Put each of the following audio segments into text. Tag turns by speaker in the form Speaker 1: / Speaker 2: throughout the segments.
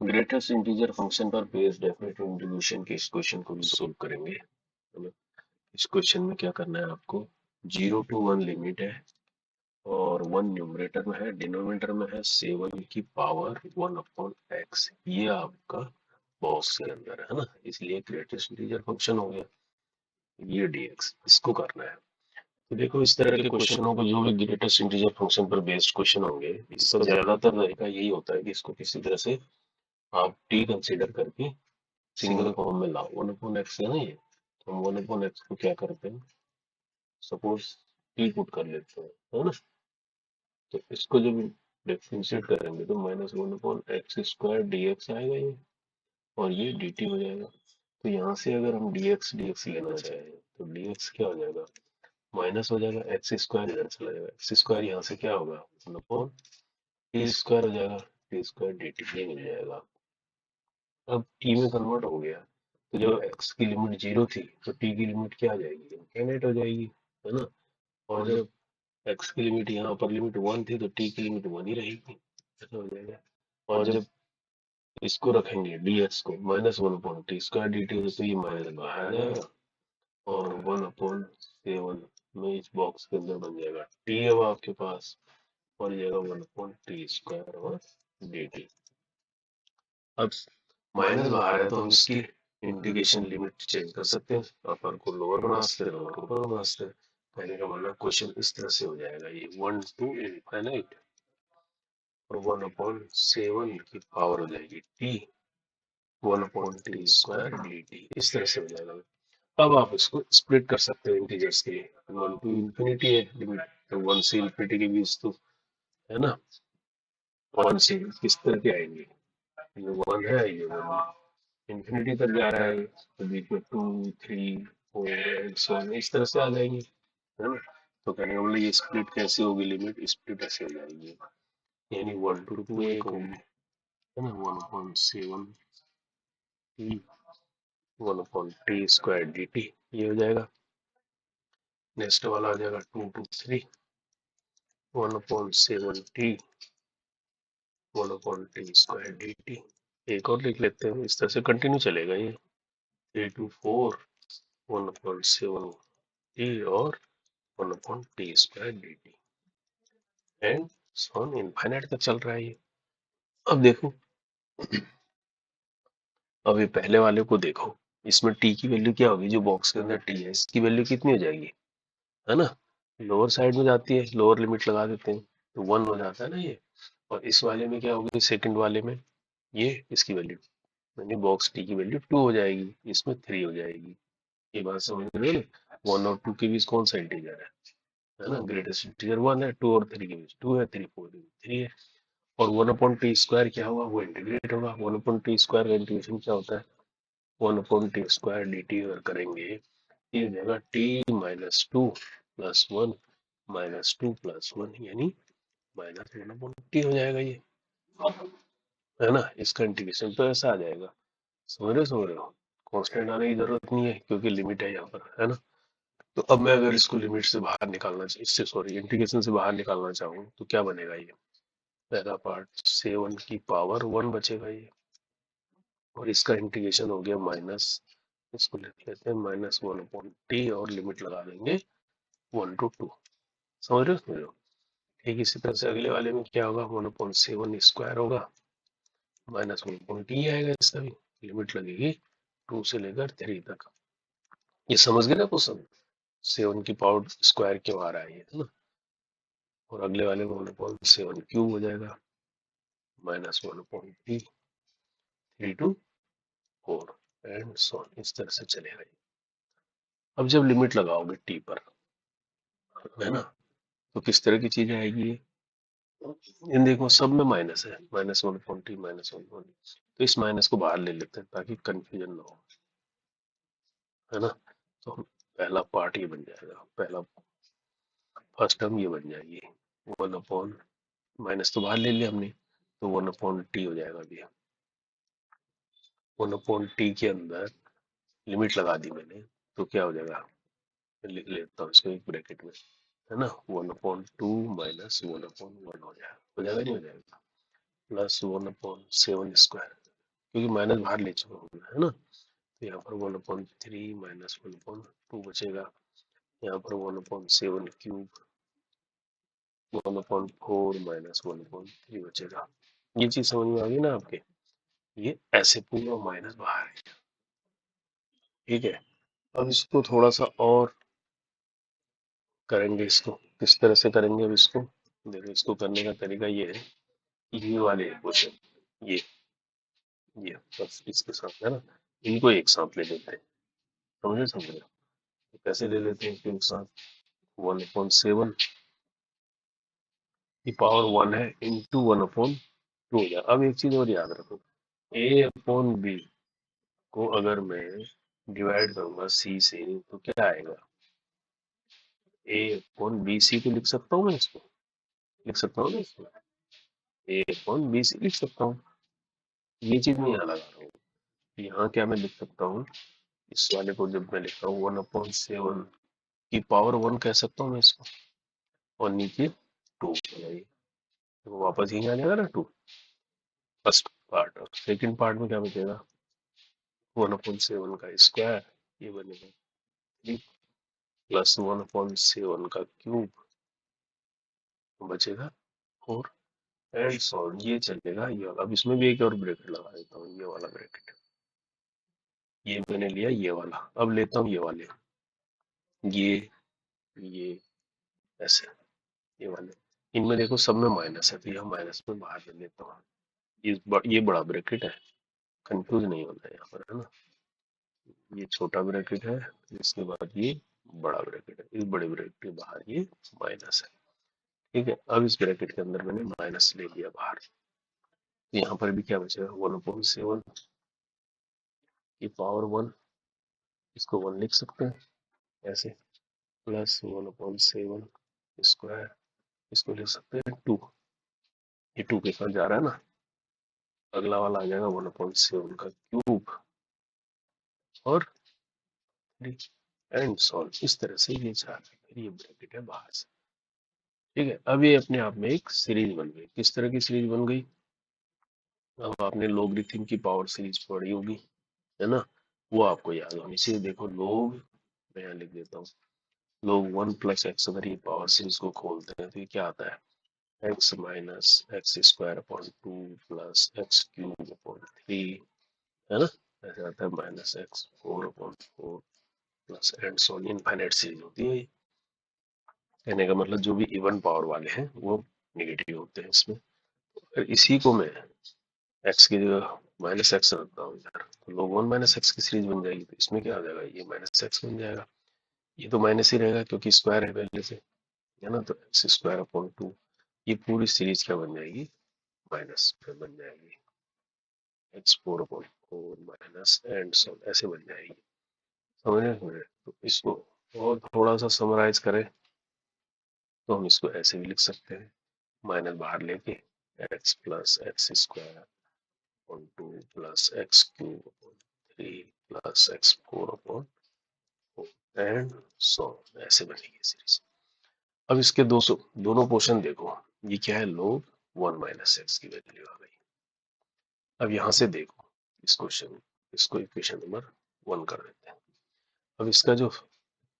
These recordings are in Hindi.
Speaker 1: ग्रेटेस्ट इंटीजर फंक्शन पर बेस्ड डेफिनेट इंटीग्रेशन के इस क्वेश्चन को भी सोल्व करेंगे, है ना। इस क्वेश्चन में क्या करना है आपको, 0 to 1 लिमिट है और 1 न्यूमरेटर में है, डिनोमिनेटर में है 7 की पावर 1/x। ये आपका बॉक्स के अंदर है ना, इसलिए ग्रेटेस्ट इंटीजर फंक्शन हो गया ये dx। इसको करना है। तो देखो, इस तरह के क्वेश्चनों को, जो भी ग्रेटेस्ट इंटीजर फंक्शन पर बेस्ड क्वेश्चन होंगे, इसका ज्यादातर तरीका यही होता है कि इसको किसी तरह से आप t कंसीडर करके सिंगल फॉर्म में लाओ। 1/x है ना ये, तो हम 1/x को क्या करते हैं, सपोज t पुट कर लेते हैं, है ना। तो इसको जब डिफरेंशिएट करेंगे तो -1/x² dx आएगा ये, और ये dt हो जाएगा। तो यहाँ से अगर हम dx लेना चाहें तो dx क्या हो जाएगा, माइनस हो जाएगा, x² इधर चला जाएगा, x² यहाँ से क्या होगा, 1/t² हो जाएगा, t² dt ये मिल जाएगा। अब t में कन्वर्ट हो गया, तो जब x की लिमिट 0 थी तो t की लिमिट क्या आ जाएगी, इनफिनिट हो जाएगी, है ना। और जब x की लिमिट, यहाँ पर लिमिट 1 थी तो t की लिमिट 1 ही रहेगी, ऐसा हो जाएगा। और जब इसको रखेंगे dx को -1/t² dt तो ये माइनस बाहर आ जाएगा, और 1/7 में इस बॉक्स के अंदर बन जाएगा t अब आपके पास, और ये जाएगा 1/t² और dt। अब माइनस बाहर है तो हम इसकी इंटीग्रेशन लिमिट चेंज कर सकते हैं, अपर को लोअर बना सकते हैं, लोअर को अपर बना सकते हैं। कहने का मतलब क्वेश्चन इस तरह से हो जाएगा, ये 1 to इनफाइनाइट और 1/7 की पावर हो जाएगी t, 1/t² dt, इस तरह से हो जाएगा। अब आप इसको स्प्लिट कर सकते हैं इंटीजर्स के लिए, 1 to इन्फिनिटी है लिमिट, तो 1 से इन्फिनिटी के बीच तो, है ना, 1 से किस तरह के आएंगे, ये 1 है, ये 1 इन्फिनिटी तक जा रहा है, तो बीच में 2 3 4 एंड सो ऑन इस तरह से आ जाएंगे, है ना। तो कहने का मतलब ये स्प्लिट कैसे होगी, लिमिट स्प्लिट ऐसे हो जाएगी, यानी 1 to 2 एक होगी, है ना, 1/7 t 1/t² dt ये हो जाएगा। नेक्स्ट वाला आ जाएगा 2 to 3 1/7 t 1/t² dt। एक और लिख लेते हैं, इस तरह से कंटिन्यू चलेगा ये, 3 to 4 1/7 t और 1/t² dt and sworn infinite तक चल रहा है ये। अब देखो, अब ये पहले वाले को देखो, इसमें t की वैल्यू क्या होगी, जो बॉक्स के अंदर t है इसकी वैल्यू कितनी हो जाएगी, है ना, लोअर साइड में जाती है, लोअर लिमिट लगा देते हैं तो 1 हो जाता है ना ये। और इस वाले में क्या होगी, सेकंड वाले में ये इसकी वैल्यू, यानी बॉक्स t की वैल्यू 2 हो जाएगी, इसमें 3 हो जाएगी। ये बात समझ रहे हो ना, 1 और 2 के बीच कौन सा इंटीजर है ना, ग्रेटेस्ट इंटीजर 1 है, 2 और 3 के बीच 2 है, 3 4 के बीच 3 है। और 1/t² क्या होगा, वो इंटीग्रेट होगा। 1/t² का इंटीग्रेशन क्या होता है, 1/t² dt अगर करेंगे ये हो जाएगा t-2 + 1 -2 + 1 यानी -1/t हो जाएगा ये, है ना। इसका इंटीग्रेशन तो ऐसा आ जाएगा, समझ रहे हो, कांस्टेंट आने की जरूरत नहीं है क्योंकि लिमिट है यहाँ पर, है ना। तो अब मैं अगर इसको लिमिट से बाहर निकालना इससे सॉरी इंटीग्रेशन से बाहर निकालना चाहूँ तो क्या बनेगा ये, पहला पार्ट 7 की पावर 1 बचेगा ये, और इसका इंटीग्रेशन हो गया माइनस, इसको लिख लेते हैं -1/t और लिमिट लगा देंगे 1 to 2, समझ रहे हो। ठीक इसी तरह से अगले वाले में क्या होगा, 1/7² होगा, -1/t आएगा, इसका भी लिमिट लगेगी 2 से लेकर 3 तक। ये समझ गए ना क्वेश्चन, 7 की पावर स्क्वायर क्यों आ रहा है ये, है ना। और अगले वाले में 1/7³ हो जाएगा, -1/t 3 to 4 and so on, इस तरह से चलेगा ये। अब जब लिमिट लगाओगे t पर, है ना, तो किस तरह की चीज आएगी ये, इन देखो सब में माइनस है, -1/t -1/t, तो इस माइनस को बाहर ले लेते हैं ताकि कंफ्यूजन ना हो, है ना। तो पहला पार्ट ये बन जाएगा, पहला फर्स्ट टर्म ये बन जाएगी 1/ माइनस तो बाहर ले लिया हमने, तो 1/t हो जाएगा अभी, 1/t के अंदर लिमिट लगा दी मैंने, तो क्या हो जाएगा, मैं लिख लेता हूँ इसको एक ब्रैकेट में, है ना, 1/2 - 1/1 हो जाएगा नहीं हो जाएगा, +1/7², क्योंकि माइनस बाहर ले चुका हूँ है ना। तो यहाँ पर 1/3 माइनस 1/2 बचेगा। यहाँ पर 1/7 क्यूब 1/4 माइनस 1/3 बचेगा। ये चीज समझ में आ गई ना आपके। ये ऐसे पूरा माइनस बाहर है, ठीक है। अब इसको थोड़ा सा और करेंगे, इसको किस तरह से करेंगे अब इसको देखो। इसको करने का तरीका ये है, ये वाले क्वेश्चन ये बस इसके साथ है ना, इनको एक साथ ले लेते हैं। समझे। तो कैसे ले लेते हैं इसको एक साथ। 1/7 की पावर 1 है इंटू 1/2 हो जाए। अब एक चीज और याद रखो, A/B को अगर मैं डिवाइड करूंगा C से तो क्या आएगा, A/BC तो लिख सकता हूँ मैं इसको, लिख सकता हूँ ना इसको, A/BC लिख सकता हूँ। ये चीज मैं यहाँ लगा रहा हूँ। यहाँ क्या मैं लिख सकता हूँ, इस वाले को जब मैं लिखता हूँ 1/7 की पावर 1 कह सकता हूँ मैं इसको, और नीचे 2 तो वापस यही आ जाएगा ना 2 फर्स्ट पार्ट। और सेकंड पार्ट में क्या बचेगा, 1/7 का स्क्वायर ये बनेगा 3 प्लस 1/7 का क्यूब बचेगा 4 एंड सॉल्व। ये चलेगा ये वाला। अब इसमें भी एक और ब्रैकेट लगा देता हूँ, ये वाला ब्रैकेट। ये मैंने लिया ये वाला, अब लेता हूँ ये वाले, ये ऐसे, ये वाले। इनमें देखो सब में माइनस है, तो यह माइनस में बाहर ले लेता हूँ। ये बड़ा ब्रैकेट है, कंफ्यूज नहीं होना है यहाँ पर, है ना। ये छोटा ब्रैकेट है, इसके बाद ये बड़ा ब्रैकेट है, इस बड़े ब्रैकेट के बाहर ये माइनस है, ठीक है। अब इस ब्रैकेट के अंदर मैंने माइनस ले लिया बाहर, तो यहाँ पर भी क्या बचेगा 1/7 की पावर 1, इसको 1 लिख सकते हैं ऐसे, प्लस 1/7 स्क्वायर, इसको लिख सकते हैं 2। ये 2 के साथ जा रहा है ना, अगला वाला आ जाएगा 1/7 का क्यूब और 3 एंड सॉल्व। इस तरह से ये चार, फिर ये ब्रैकेट है बाहर से, ठीक है। अब ये अपने आप में एक सीरीज बन गई। किस तरह की सीरीज बन गई, अब आपने लोगरिथम की पावर सीरीज पढ़ी होगी, है ना, वो आपको याद होनी चाहिए। देखो लोग, मैं यहाँ लिख देता हूँ, लोग 1 + x, अगर ये पावर सीरीज को खोलते हैं तो ये क्या आता है, x minus x square upon 2 plus x cube upon 3, है ना, ऐसे आता है -x4/4 plus and so on. Infinite series होती है। कहने का मतलब जो भी इवन पावर वाले हैं वो नेगेटिव होते हैं इसमें। और इसी को मैं x की जगह -x रखता हूँ इधर, तो log 1 - x की सीरीज बन जाएगी। तो इसमें क्या आ जाएगा, ये -x बन जाएगा। ये तो माइनस ही रहेगा क्योंकि स्क्वायर है पहले से, है ना। तो x² 2, ये पूरी सीरीज क्या बन जाएगी, माइनस में बन जाएगी, x4/4 माइनस एंड सो ऐसे बन जाएगी। समझ रहे। तो इसको और थोड़ा सा समराइज करें तो हम इसको ऐसे भी लिख सकते हैं, माइनस बाहर लेके x + x² 2 plus x³ 3 plus x4/4 and so ऐसे बनेगी सीरीज। अब इसके दोनों पोर्शन देखो, ये क्या है, लोग 1 - x की वैल्यू आ गई। अब यहां से देखो इस क्वेश्चन, इसको इक्वेशन नंबर 1 कर देते हैं। अब इसका जो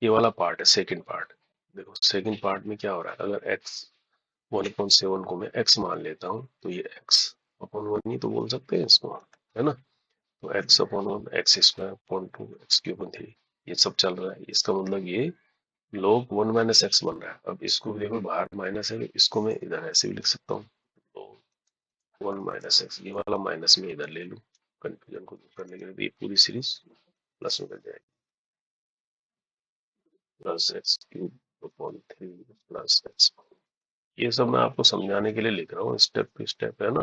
Speaker 1: ये वाला पार्ट है, सेकंड पार्ट, देखो सेकंड पार्ट में क्या हो रहा है, अगर x 1/7 को मैं x मान लेता हूँ तो ये x/1 ही तो बोल सकते हैं इसको, है ना। तो x/1 x² 2 x³ 3 ये सब चल रहा है। इसका मतलब ये log 1 - x बन रहा है। अब इसको देखो बाहर माइनस है, इसको मैं इधर ऐसे भी लिख सकता हूँ, log 1 - x, ये वाला माइनस में इधर ले लूँ कंफ्यूजन को दूर करने के लिए। तो ये पूरी सीरीज प्लस में बन जाएगी, प्लस x³ प्लस x। ये सब मैं आपको समझाने के लिए लिख रहा हूँ, स्टेप टू स्टेप, है ना।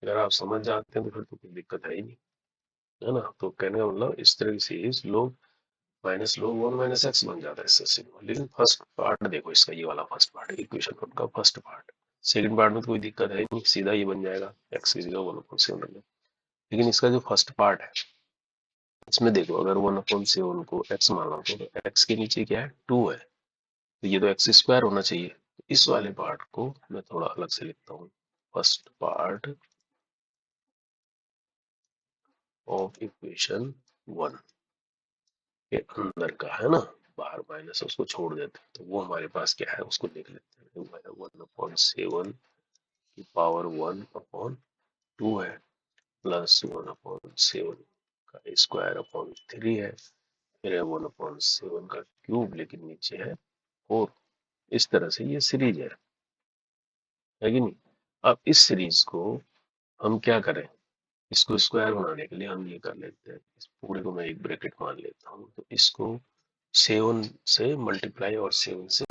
Speaker 1: अगर आप समझ जाते हैं तो फिर तो कोई दिक्कत है ही नहीं, है ना। तो कहने का मतलब इस तरह की सीरीज लोग -log 1 - x बन जाता है इससे सिंपल। लेकिन फर्स्ट पार्ट देखो इसका, ये वाला फर्स्ट पार्ट इक्वेशन का फर्स्ट पार्ट, सेकंड पार्ट में तो कोई दिक्कत है नहीं, सीधा ये बन जाएगा x की जगह 1/7 में। लेकिन इसका जो फर्स्ट पार्ट है इसमें देखो, अगर 1/7 को x माना तो x के नीचे क्या है, 2 है, तो ये तो x² होना चाहिए। इस वाले पार्ट को मैं थोड़ा अलग से लिखता हूँ, फर्स्ट पार्ट ऑफ इक्वेशन 1 के अंदर का है ना, बाहर माइनस उसको छोड़ देते हैं, तो वो हमारे पास क्या है उसको देख लेते हैं। 1/7 की पावर 1/2 है, प्लस 1/7 का स्क्वायर अपॉन 3 है, फिर है 1/7 का क्यूब, लेकिन नीचे है 4। इस तरह से ये सीरीज है कि नहीं। अब इस सीरीज को हम क्या करें, इसको स्क्वायर बनाने के लिए हम ये कर लेते हैं, इस पूरे को मैं एक ब्रैकेट मान लेता हूँ, तो इसको 7 से मल्टीप्लाई और 7 से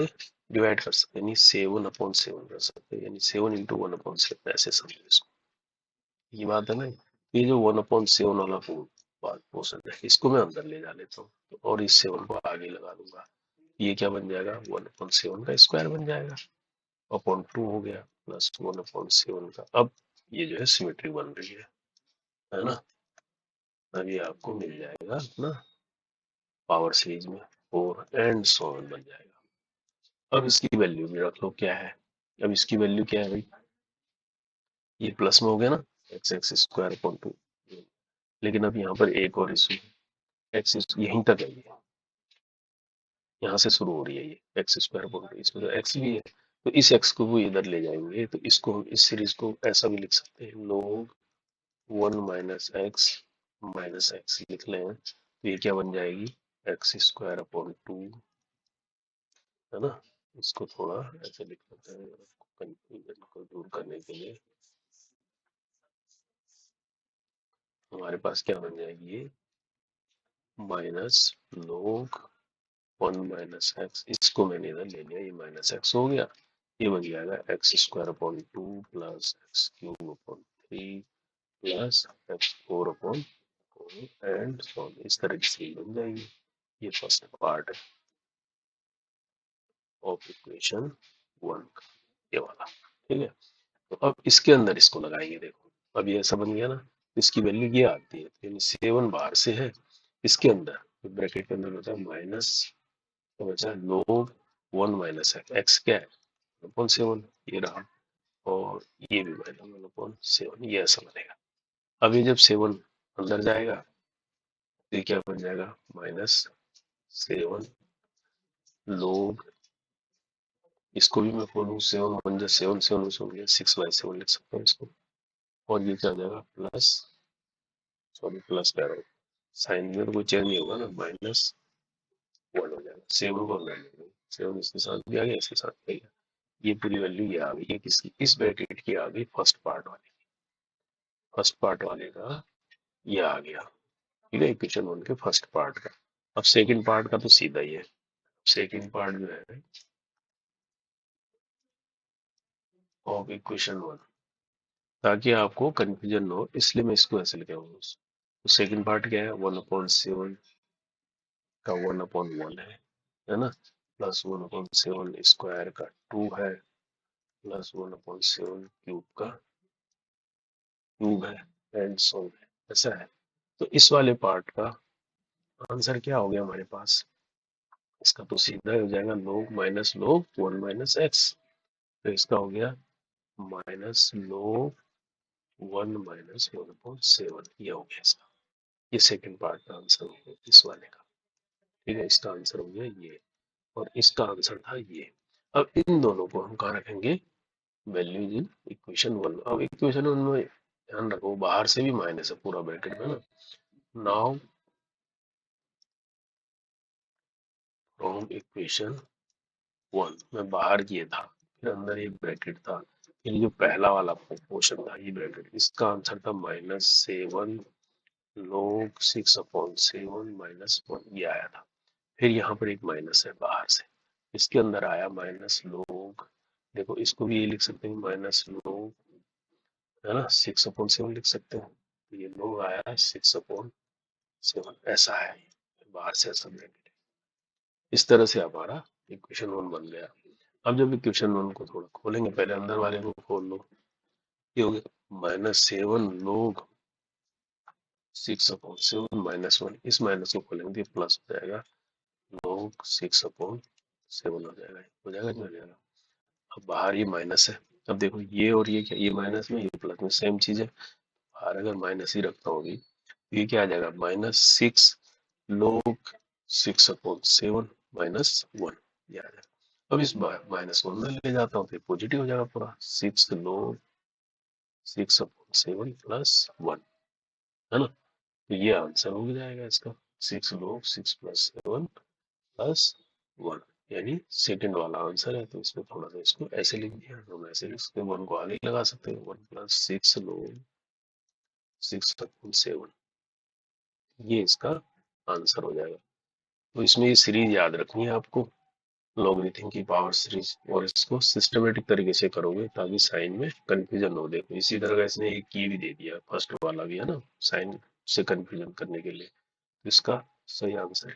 Speaker 1: डिवाइड कर सकते हैं, यानी 7/7 कर सकते हैं, यानी 7 × 1/7 ऐसे समझो इसको। ये बात है ना, ये जो 1/7 वाला पोर्शन है इसको मैं अंदर ले जा लेता हूँ, तो और इस 7 को आगे लगा दूंगा, ये क्या बन जाएगा 1/7 का स्क्वायर बन जाएगा, अपॉन 2 हो गया, प्लस 1/7 का। अब ये जो है सिमेट्री बन रही है ना। अब ये आपको मिल जाएगा ना पावर सीरीज में 4 एंड सो ऑन बन जाएगा। अब इसकी वैल्यू भी रख लो क्या है, अब इसकी वैल्यू क्या है भाई, ये प्लस में हो गया ना, x² अपॉन 2। लेकिन अब यहाँ पर एक और इशू, एक्स यहीं तक है, ये यहाँ से शुरू हो रही है, ये x² अपॉन 2, इसमें तो x भी है, तो इस x को वो इधर ले जाएंगे, तो इसको हम इस सीरीज को ऐसा भी लिख सकते हैं, log 1 - x लिख लें, तो ये क्या बन जाएगी x² अपॉन 2, है ना। इसको थोड़ा ऐसे लिख लेते हैं कंफ्यूजन को दूर करने के लिए, हमारे पास क्या बन जाएगी ये माइनस log 1 - x, इसको मैंने इधर ले लिया, ये -x हो गया, ये बन जाएगा x² upon 2 plus x³ upon 3 plus x4 upon 4 and so on, इस तरह की बन जाएगी। ये फर्स्ट पार्ट है ऑफ इक्वेशन 1 का, ये वाला, ठीक है। तो अब इसके अंदर इसको लगाएंगे, देखो अब ये ऐसा बन गया ना, इसकी वैल्यू ये आती है, यानी 7 बाहर से है, इसके अंदर ब्रैकेट के अंदर होता है माइनस, तो बचा log 1 - x क्या है 1/7, ये रहा, और ये भी -1/7, ये ऐसा बनेगा। अब ये जब 7 अंदर जाएगा तो ये क्या बन जाएगा -7 log, इसको भी मैं खोलूँ 7 × 7 7 6/7 लिख सकता हूँ इसको, और ये क्या हो जाएगा प्लस, सॉरी प्लस कह रहा हूँ, साइन में तो कोई चेंज नहीं होगा ना, -1 हो जाएगा, 7 को हमने 7 इसके साथ भी आ गया, इसके साथ भी आ गया, ये पूरी वैल्यू ये आ गई, ये किसकी, इस ब्रैकेट की आ गई फर्स्ट पार्ट वाले, फर्स्ट पार्ट वाले का ये आ गया, ठीक है, इक्वेशन 1 के फर्स्ट पार्ट का। अब सेकंड पार्ट का तो सीधा ही है, सेकंड पार्ट जो है ऑफ इक्वेशन 1, ताकि आपको कंफ्यूजन हो इसलिए मैं इसको ऐसे लिखा हूँ। तो सेकंड पार्ट क्या है 1/7 का 1/1 है ना, प्लस 1/7 स्क्वायर का 2 है, प्लस 1/7 क्यूब का क्यूब है, एंड सो है, ऐसा है। तो इस वाले पार्ट का आंसर क्या हो गया हमारे पास, इसका तो सीधा हो जाएगा log माइनस log 1 - x, तो इसका हो गया माइनस log 1 - 1/7, ये हो गया इसका, ये सेकंड पार्ट का आंसर हो गया इस वाले का, ठीक है, इसका आंसर हो गया ये, और इसका आंसर था ये। अब इन दोनों को हम कहाँ रखेंगे, वैल्यूज इन इक्वेशन 1। अब इक्वेशन 1 में ध्यान रखो बाहर से भी माइनस है पूरा ब्रैकेट में ना, नाउ फ्रॉम इक्वेशन 1 में बाहर किए था, फिर अंदर एक ब्रैकेट था, फिर जो पहला वाला पोर्शन था ये ब्रैकेट, इसका आंसर था -7 log 6/7 - 1, ये आया था। फिर यहाँ पर एक माइनस है बाहर से, इसके अंदर आया माइनस log, देखो इसको भी ये लिख सकते हैं -log, है ना 6/7 लिख सकते हैं, तो ये log आया 6/7, ऐसा है, बाहर से ऐसा ब्रैकेट है। इस तरह से हमारा इक्वेशन 1 बन गया। अब जब इक्वेशन 1 को थोड़ा खोलेंगे, पहले अंदर वाले को खोल लो, ये हो गया -7 log 6/7 - 1, इस माइनस को खोलेंगे तो प्लस हो जाएगा log 6/7 हो जाएगा नहीं हो जाएगा। अब बाहर ये माइनस है, अब देखो ये और ये क्या, ये माइनस में ये प्लस में सेम चीज है, बाहर अगर माइनस ही रखता हूँ अभी, ये क्या आ जाएगा -6 log 6/7 -1 ये आ जाएगा। अब इस -1 में ले जाता हूँ तो पॉजिटिव हो जाएगा पूरा 6 log 6/7 +1 है ना। तो ये आंसर हो जाएगा इसका 6 log 6+7 +1 यानी सेकंड वाला आंसर है। तो इसमें थोड़ा सा इसको ऐसे लिख दिया, हम ऐसे लिख सकते हैं, 1 को आगे लगा सकते हैं, 1 + 6 log 6/7 ये इसका आंसर हो जाएगा। तो इसमें ये सीरीज याद रखनी है आपको, लॉगरिथम की पावर सीरीज, और इसको सिस्टमेटिक तरीके से करोगे ताकि साइन में कंफ्यूजन हो। देखो इसी तरह का इसने एक की भी दे दिया, फर्स्ट वाला भी है ना, साइन से कंफ्यूजन करने के लिए। इसका सही आंसर ये